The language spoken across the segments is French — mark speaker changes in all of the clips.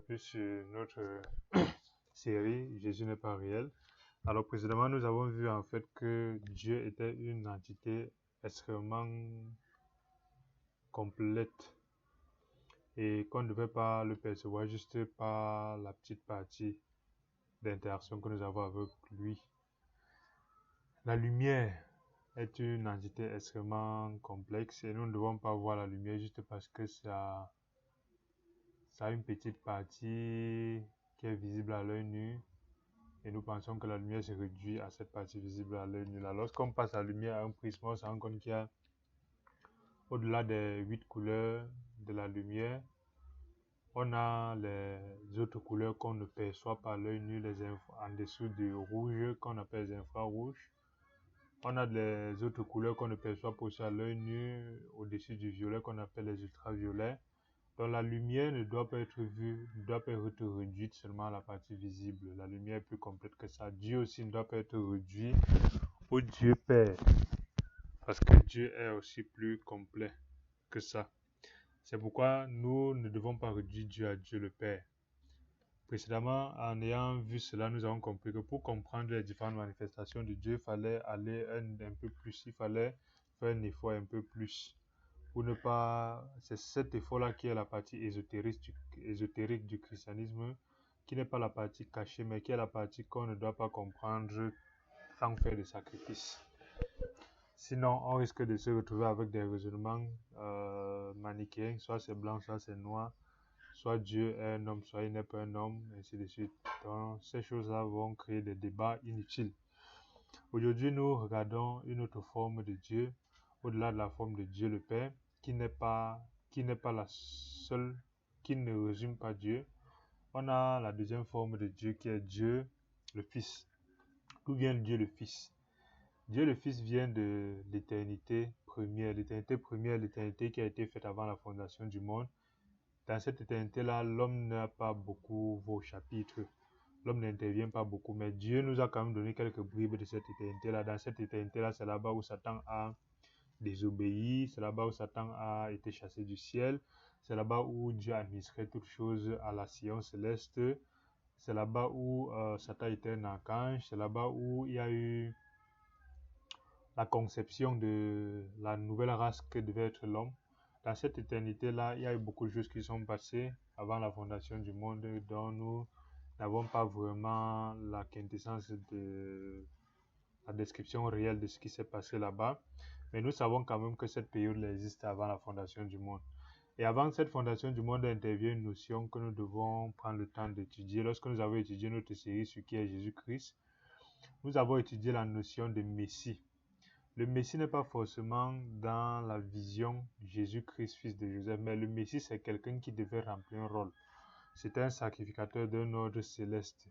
Speaker 1: plus sur notre série Jésus n'est pas réel. Alors précédemment, nous avons vu en fait que Dieu était une entité extrêmement complète et qu'on ne devait pas le percevoir juste par la petite partie d'interaction que nous avons avec lui. La lumière est une entité extrêmement complexe et nous ne devons pas voir la lumière juste parce que ça a une petite partie qui est visible à l'œil nu et nous pensons que la lumière se réduit à cette partie visible à l'œil nu. Lorsqu'on passe la lumière à un prisme, on se rend compte qu'il y a au-delà des 8 couleurs de la lumière, on a les autres couleurs qu'on ne perçoit pas à l'œil nu, en dessous du rouge qu'on appelle les infrarouges. On a les autres couleurs qu'on ne perçoit pas aussi à l'œil nu, au-dessus du violet qu'on appelle les ultraviolets. Donc la lumière ne doit pas être vue, ne doit pas être réduite seulement à la partie visible. La lumière est plus complète que ça. Dieu aussi ne doit pas être réduit au Dieu Père, parce que Dieu est aussi plus complet que ça. C'est pourquoi nous ne devons pas réduire Dieu à Dieu le Père. Précédemment, en ayant vu cela, nous avons compris que pour comprendre les différentes manifestations de Dieu, il fallait aller un peu plus, il fallait faire un effort un peu plus. Pour ne pas, c'est cet effort-là qui est la partie ésotérique du christianisme, qui n'est pas la partie cachée, mais qui est la partie qu'on ne doit pas comprendre sans faire de sacrifice. Sinon, on risque de se retrouver avec des raisonnements manichéens, soit c'est blanc, soit c'est noir, soit Dieu est un homme, soit il n'est pas un homme, ainsi de suite. Donc, ces choses-là vont créer des débats inutiles. Aujourd'hui, nous regardons une autre forme de Dieu, au-delà de la forme de Dieu le Père, qui n'est pas la seule, qui ne résume pas Dieu. On a la deuxième forme de Dieu qui est Dieu le Fils. D'où vient Dieu le Fils? Dieu le Fils vient de l'éternité première, l'éternité qui a été faite avant la fondation du monde. Dans cette éternité-là, l'homme n'a pas beaucoup vos chapitres. L'homme n'intervient pas beaucoup, mais Dieu nous a quand même donné quelques bribes de cette éternité-là. Dans cette éternité-là, c'est là-bas où Satan a désobéi, c'est là-bas où Satan a été chassé du ciel, c'est là-bas où Dieu administrait toutes choses à la science céleste, c'est là-bas où Satan était un archange, c'est là-bas où il y a eu la conception de la nouvelle race que devait être l'homme. Dans cette éternité-là, il y a eu beaucoup de choses qui sont passées avant la fondation du monde dont nous n'avons pas vraiment la quintessence de la description réelle de ce qui s'est passé là-bas. Mais nous savons quand même que cette période existe avant la fondation du monde. Et avant cette fondation du monde intervient une notion que nous devons prendre le temps d'étudier. Lorsque nous avons étudié notre série sur qui est Jésus-Christ, nous avons étudié la notion de Messie. Le Messie n'est pas forcément dans la vision Jésus-Christ, fils de Joseph, mais le Messie, c'est quelqu'un qui devait remplir un rôle. C'était un sacrificateur d'un ordre céleste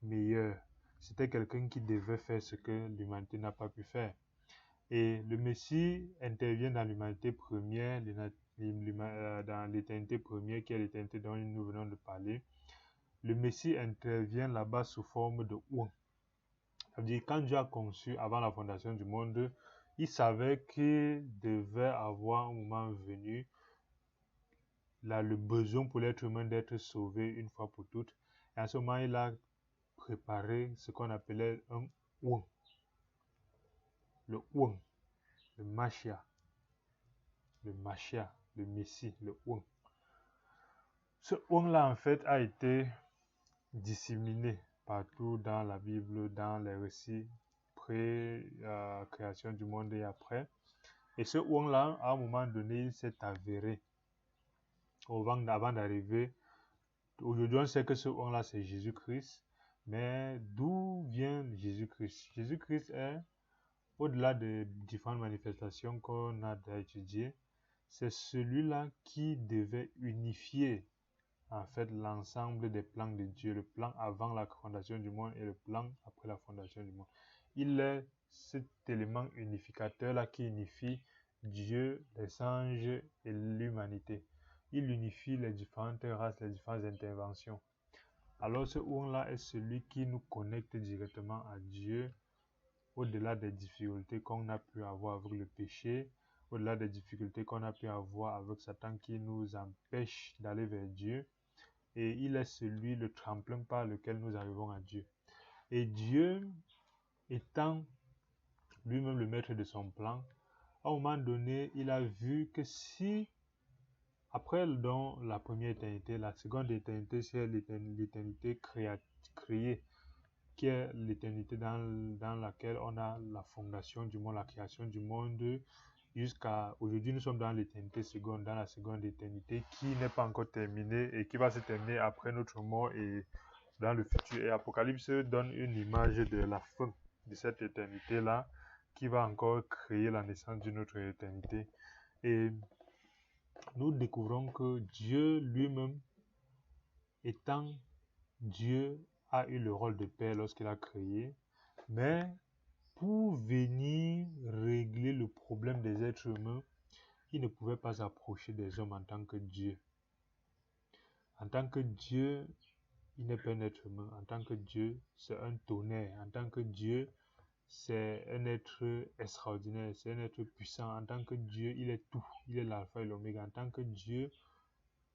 Speaker 1: meilleur. C'était quelqu'un qui devait faire ce que l'humanité n'a pas pu faire. Et le Messie intervient dans l'humanité première, dans l'éternité première, qui est l'éternité dont nous venons de parler. Le Messie intervient là-bas sous forme de ouin. C'est-à-dire, quand Dieu a conçu avant la fondation du monde, il savait qu'il devait avoir un moment venu, là, le besoin pour l'être humain d'être sauvé une fois pour toutes. Et à ce moment, il a préparé ce qu'on appelait un ouin. Le ouin, le Machia, le Messie, le ouin. Ce ouin-là, en fait, a été disséminé partout dans la Bible, dans les récits pré-création du monde et après. Et ce ouin-là, à un moment donné, il s'est avéré avant d'arriver. Aujourd'hui, on sait que ce ouin-là, c'est Jésus-Christ. Mais d'où vient Jésus-Christ? Jésus-Christ est, au-delà des différentes manifestations qu'on a étudiées, c'est celui-là qui devait unifier en fait l'ensemble des plans de Dieu, le plan avant la fondation du monde et le plan après la fondation du monde. Il est cet élément unificateur-là qui unifie Dieu, les anges et l'humanité. Il unifie les différentes races, les différentes interventions. Alors ce ouin-là est celui qui nous connecte directement à Dieu, au-delà des difficultés qu'on a pu avoir avec le péché, au-delà des difficultés qu'on a pu avoir avec Satan qui nous empêche d'aller vers Dieu. et il est celui, le tremplin par lequel nous arrivons à Dieu. Et Dieu, étant lui-même le maître de son plan, à un moment donné, il a vu que si, après dans la première éternité, la seconde éternité, c'est l'éternité créée, qui est l'éternité dans laquelle on a la fondation du monde, la création du monde, jusqu'à aujourd'hui, nous sommes dans l'éternité seconde, dans la seconde éternité, qui n'est pas encore terminée et qui va se terminer après notre mort et dans le futur. Et Apocalypse donne une image de la fin de cette éternité-là, qui va encore créer la naissance d'une autre éternité. Et nous découvrons que Dieu lui-même, étant Dieu, a eu le rôle de Père lorsqu'il a créé, mais pour venir régler le problème des êtres humains, il ne pouvait pas s'approcher des hommes en tant que Dieu. En tant que Dieu, il n'est pas un être humain. En tant que Dieu, c'est un tonnerre. En tant que Dieu, c'est un être extraordinaire, c'est un être puissant. En tant que Dieu, il est tout. Il est l'alpha et l'oméga. En tant que Dieu,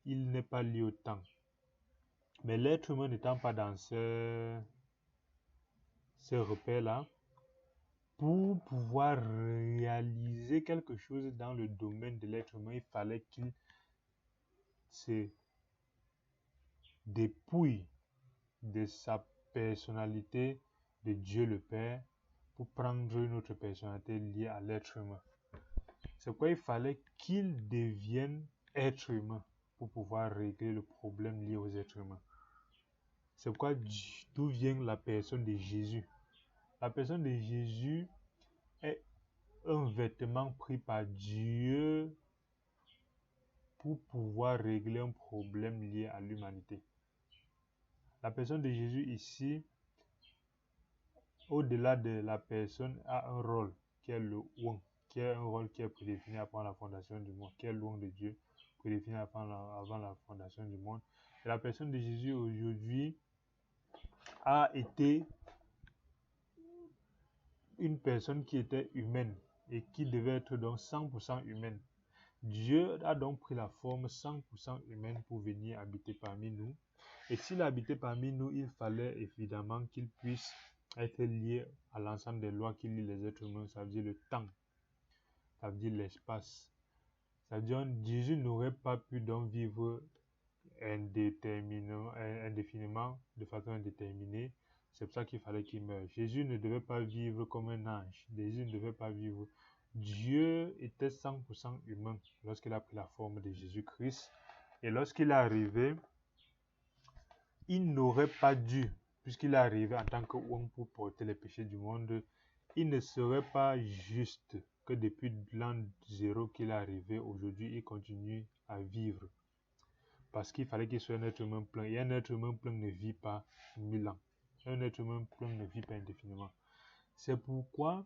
Speaker 1: il n'est pas lié au temps. Mais l'être humain n'étant pas dans ces repères-là, pour pouvoir réaliser quelque chose dans le domaine de l'être humain, il fallait qu'il se dépouille de sa personnalité de Dieu le Père pour prendre une autre personnalité liée à l'être humain. C'est pourquoi il fallait qu'il devienne être humain pour pouvoir régler le problème lié aux êtres humains. C'est pourquoi d'où vient la personne de Jésus. La personne de Jésus est un vêtement pris par Dieu pour pouvoir régler un problème lié à l'humanité. La personne de Jésus ici, au-delà de la personne, a un rôle qui est le ouan, qui est un rôle qui est prédéfini avant la fondation du monde, qui est l'ouan de Dieu, prédéfini avant la fondation du monde. Et la personne de Jésus aujourd'hui a été une personne qui était humaine et qui devait être donc 100% humaine. Dieu a donc pris la forme 100% humaine pour venir habiter parmi nous. Et s'il habitait parmi nous, il fallait évidemment qu'il puisse être lié à l'ensemble des lois qui lient les êtres humains, ça veut dire le temps, ça veut dire l'espace. Ça veut dire que Jésus n'aurait pas pu donc vivre indéfiniment, de façon indéterminée. C'est pour ça qu'il fallait qu'il meure. Jésus ne devait pas vivre comme un ange. Jésus ne devait pas vivre. Dieu était 100% humain lorsqu'il a pris la forme de Jésus-Christ. Et lorsqu'il est arrivé, il n'aurait pas dû, puisqu'il est arrivé en tant qu'homme pour porter les péchés du monde, il ne serait pas juste que depuis l'an 0 qu'il est arrivé, aujourd'hui, il continue à vivre. Parce qu'il fallait qu'il soit un être humain plein. Et un être humain plein ne vit pas 1000 ans. Un être humain plein ne vit pas indéfiniment. C'est pourquoi,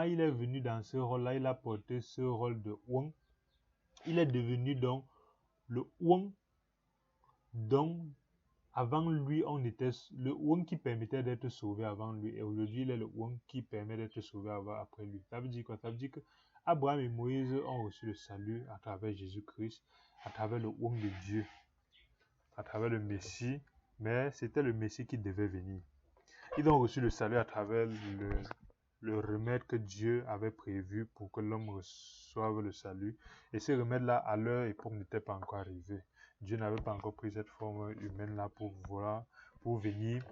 Speaker 1: il est venu dans ce rôle-là, il a porté ce rôle de ouan. Il est devenu donc le ouan dont avant lui, on était le ouan qui permettait d'être sauvé avant lui. Et aujourd'hui, il est le ouan qui permet d'être sauvé après lui. Ça veut dire quoi? Ça veut dire que Abraham et Moïse ont reçu le salut à travers Jésus-Christ, à travers le ouan de Dieu, à travers le Messie. Mais c'était le Messie qui devait venir. Ils ont reçu le salut à travers le remède que Dieu avait prévu pour que l'homme reçoive le salut. Et ce remède-là, à leur époque, n'était pas encore arrivé. Dieu n'avait pas encore pris cette forme humaine-là pour venir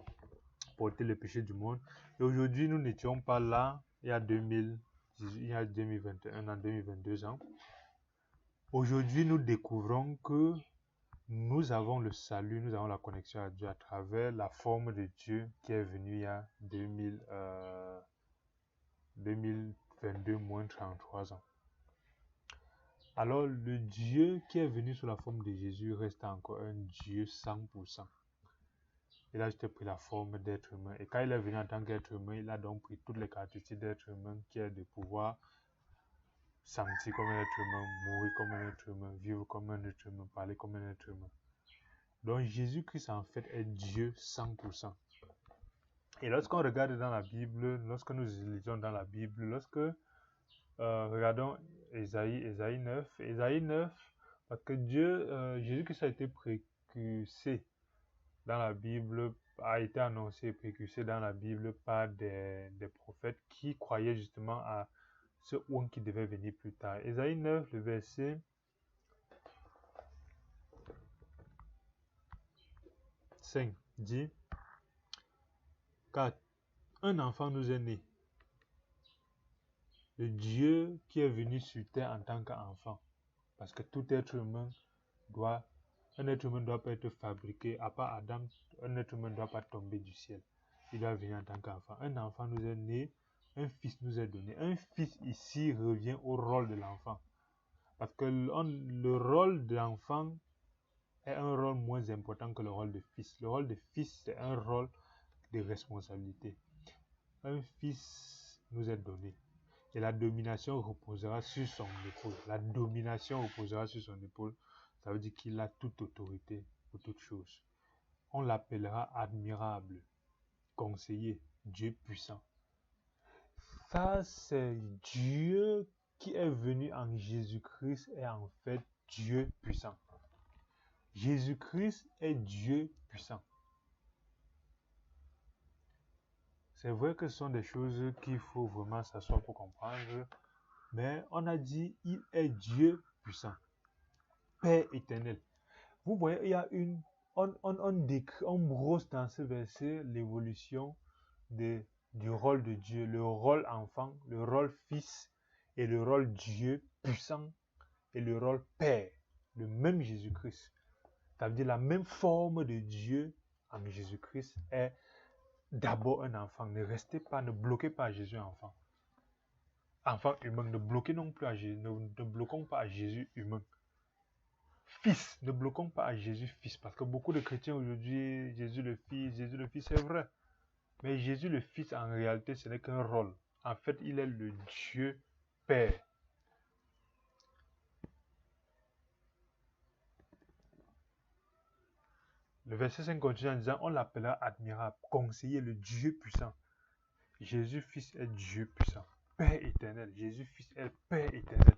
Speaker 1: porter le péché du monde. Et aujourd'hui, nous n'étions pas là il y a 2021, en 2022 ans. Aujourd'hui, nous découvrons que nous avons le salut, nous avons la connexion à Dieu à travers la forme de Dieu qui est venue il y a 2022 moins 33 ans. Alors, le Dieu qui est venu sous la forme de Jésus reste encore un Dieu 100%. Il a juste pris la forme d'être humain. Et quand il est venu en tant qu'être humain, il a donc pris toutes les caractéristiques d'être humain, qui est de pouvoir sentir comme un être humain, mourir comme un être humain, vivre comme un être humain, parler comme un être humain. Donc Jésus-Christ en fait est Dieu 100%. Et lorsqu'on regarde dans la Bible, lorsque nous lisons dans la Bible, regardons Ésaïe 9, parce que Jésus-Christ a été précursé dans la Bible, a été annoncé et précursé dans la Bible par des prophètes qui croyaient justement à ce oint qui devait venir plus tard. Ésaïe 9, le verset 5 dit: car un enfant nous est né, le Dieu qui est venu sur terre en tant qu'enfant. Parce que tout être humain un être humain ne doit pas être fabriqué, à part Adam, un être humain ne doit pas tomber du ciel. Il doit venir en tant qu'enfant. Un enfant nous est né, un fils nous est donné. Un fils ici revient au rôle de l'enfant. Parce que le rôle de l'enfant est un rôle moins important que le rôle de fils. Le rôle de fils, c'est un rôle de responsabilité. Un fils nous est donné. Et la domination reposera sur son épaule. La domination reposera sur son épaule. Ça veut dire qu'il a toute autorité pour toute chose. On l'appellera admirable, conseiller, Dieu puissant. Ça, c'est Dieu qui est venu en Jésus-Christ et en fait Dieu puissant. Jésus-Christ est Dieu puissant. C'est vrai que ce sont des choses qu'il faut vraiment s'asseoir pour comprendre. Mais on a dit, il est Dieu puissant, Père éternel. Vous voyez, il y a on brosse dans ce verset l'évolution du rôle de Dieu, le rôle enfant, le rôle fils et le rôle Dieu puissant et le rôle Père, le même Jésus-Christ. Ça veut dire la même forme de Dieu en Jésus-Christ est d'abord un enfant. Ne restez pas, ne bloquez pas Jésus enfant. Enfant humain, ne bloquez non plus à Jésus, ne bloquons pas à Jésus humain. Fils, ne bloquons pas à Jésus fils, parce que beaucoup de chrétiens aujourd'hui, Jésus le fils, c'est vrai. Mais Jésus le fils, en réalité, ce n'est qu'un rôle. En fait, il est le Dieu Père. Le verset 5 continue en disant, on l'appellera admirable, conseiller, le Dieu puissant. Jésus fils est Dieu puissant, Père éternel. Jésus fils est Père éternel.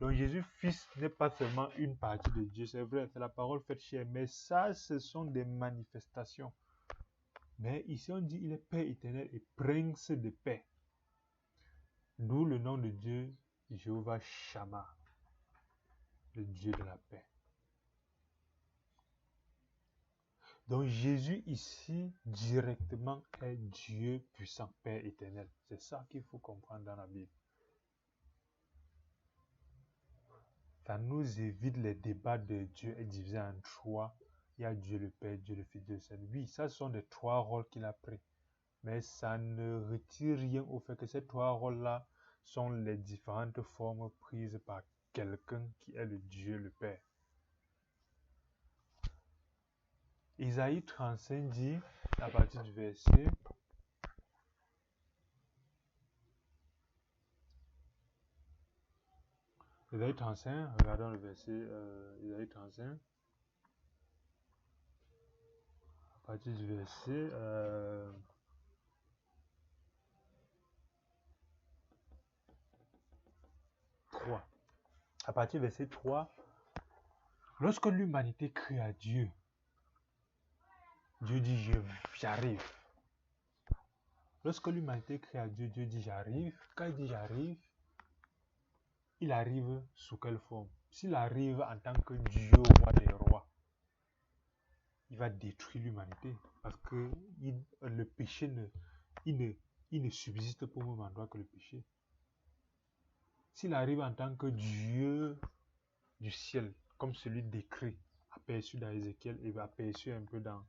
Speaker 1: Donc Jésus fils n'est pas seulement une partie de Dieu, c'est vrai, c'est la parole faite chair, mais ça, ce sont des manifestations. Mais ici on dit il est Père éternel et prince de paix. D'où le nom de Dieu, Jéhovah Shammah, le Dieu de la paix. Donc Jésus ici, directement, est Dieu puissant, Père éternel. C'est ça qu'il faut comprendre dans la Bible. Ça nous évite les débats de Dieu est divisé en trois. Il y a Dieu le Père, Dieu le Fils, Dieu le Saint-Esprit. Oui, ça ce sont les trois rôles qu'il a pris. Mais ça ne retire rien au fait que ces trois rôles-là sont les différentes formes prises par quelqu'un qui est le Dieu le Père. Isaïe 35 dit, à partir du verset Isaïe 35, regardons le verset Isaïe 35. À partir du verset 3. À partir du verset 3, lorsque l'humanité crie à Dieu, Dieu dit j'arrive. Lorsque l'humanité crie à Dieu, Dieu dit j'arrive. Quand il dit j'arrive, il arrive sous quelle forme? S'il arrive en tant que Dieu, roi des rois, il va détruire l'humanité. Parce que le péché il ne subsiste pas au même endroit que le péché. S'il arrive en tant que Dieu du ciel, comme celui décrit, aperçu dans Ézéchiel et aperçu un peu dans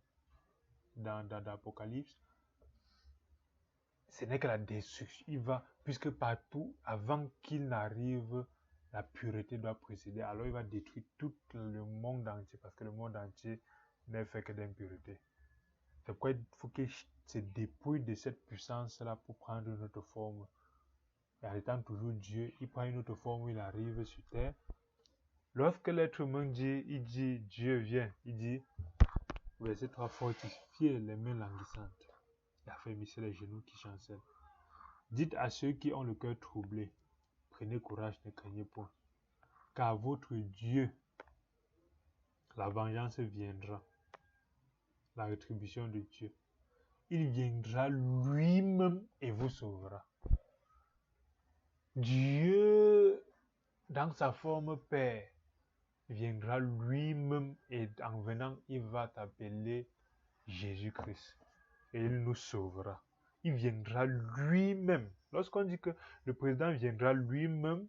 Speaker 1: l'Apocalypse, ce n'est que la destruction. Il va, puisque partout, avant qu'il n'arrive, la pureté doit précéder. Alors il va détruire tout le monde entier, parce que le monde entier n'est fait que d'impureté. C'est pourquoi il faut qu'il se dépouille de cette puissance-là pour prendre une autre forme. Et en étant toujours Dieu, il prend une autre forme, il arrive sur terre. Lorsque l'être humain dit Dieu vient, il dit, verset 3, fortifiez les mains languissantes et affermissez les genoux qui chancellent. Dites à ceux qui ont le cœur troublé, prenez courage, ne craignez point, car votre Dieu la vengeance viendra, la rétribution de Dieu. Il viendra lui-même et vous sauvera. Dieu, dans sa forme Père, viendra lui-même et en venant, il va t'appeler Jésus-Christ et il nous sauvera. Il viendra lui-même. Lorsqu'on dit que le président viendra lui-même,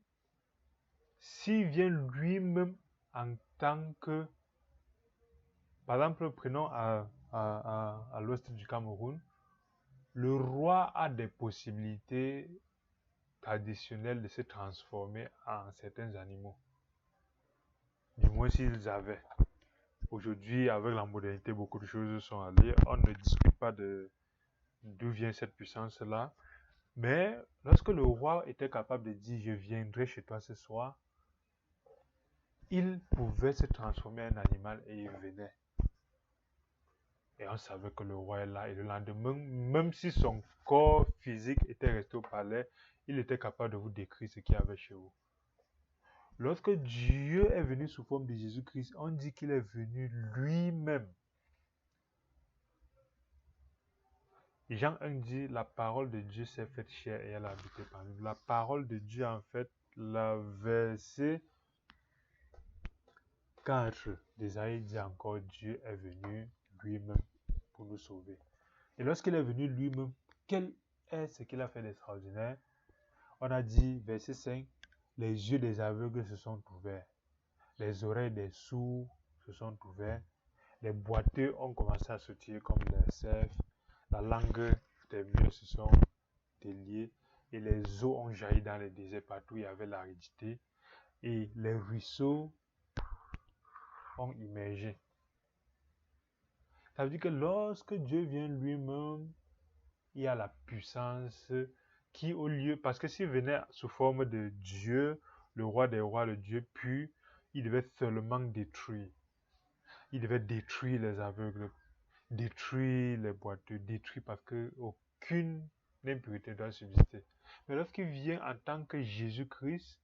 Speaker 1: s'il vient lui-même en tant que, par exemple, prenons à l'ouest du Cameroun, le roi a des possibilités traditionnelles de se transformer en certains animaux. Du moins s'ils avaient. Aujourd'hui, avec la modernité, beaucoup de choses sont allées. On ne discute pas de d'où vient cette puissance-là. Mais lorsque le roi était capable de dire « Je viendrai chez toi ce soir », il pouvait se transformer en animal et il venait. Et on savait que le roi est là. Et le lendemain, même si son corps physique était resté au palais, il était capable de vous décrire ce qu'il y avait chez vous. Lorsque Dieu est venu sous forme de Jésus-Christ, on dit qu'il est venu lui-même. Jean 1 dit, la parole de Dieu s'est faite chair et elle a habité parmi nous. La parole de Dieu, en fait, le verset 4 d'Ésaïe dit encore, Dieu est venu lui-même pour nous sauver. Et lorsqu'il est venu lui-même, quel est ce qu'il a fait d'extraordinaire? On a dit, verset 5, les yeux des aveugles se sont ouverts, les oreilles des sourds se sont ouvertes, les boiteux ont commencé à sortir comme des cerfs, la langue des muets se sont déliées et les eaux ont jailli dans les déserts partout où il y avait l'aridité et les ruisseaux ont immergé. Ça veut dire que lorsque Dieu vient lui-même, il y a la puissance qui au lieu, parce que s'il venait sous forme de Dieu, le roi des rois, le Dieu pur, il devait seulement détruire. Il devait détruire les aveugles, détruire les boiteux, détruire parce qu'aucune impureté doit subsister. Mais lorsqu'il vient en tant que Jésus-Christ,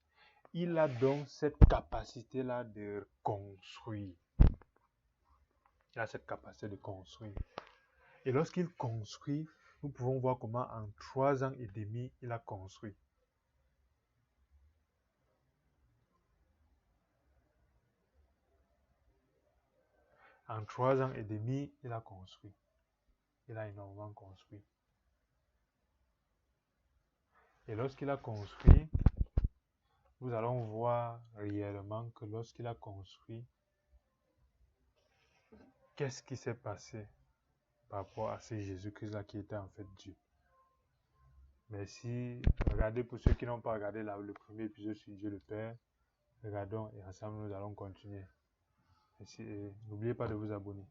Speaker 1: il a donc cette capacité-là de construire. Il a cette capacité de construire. Et lorsqu'il construit, nous pouvons voir comment en 3 ans et demi, il a construit. En 3 ans et demi, il a construit. Il a énormément construit. Et lorsqu'il a construit, nous allons voir réellement que lorsqu'il a construit, qu'est-ce qui s'est passé par rapport à ce Jésus-Christ-là qui était en fait Dieu. Merci. Regardez pour ceux qui n'ont pas regardé le premier épisode sur Dieu le Père. Regardons et ensemble nous allons continuer. Merci et n'oubliez pas de vous abonner.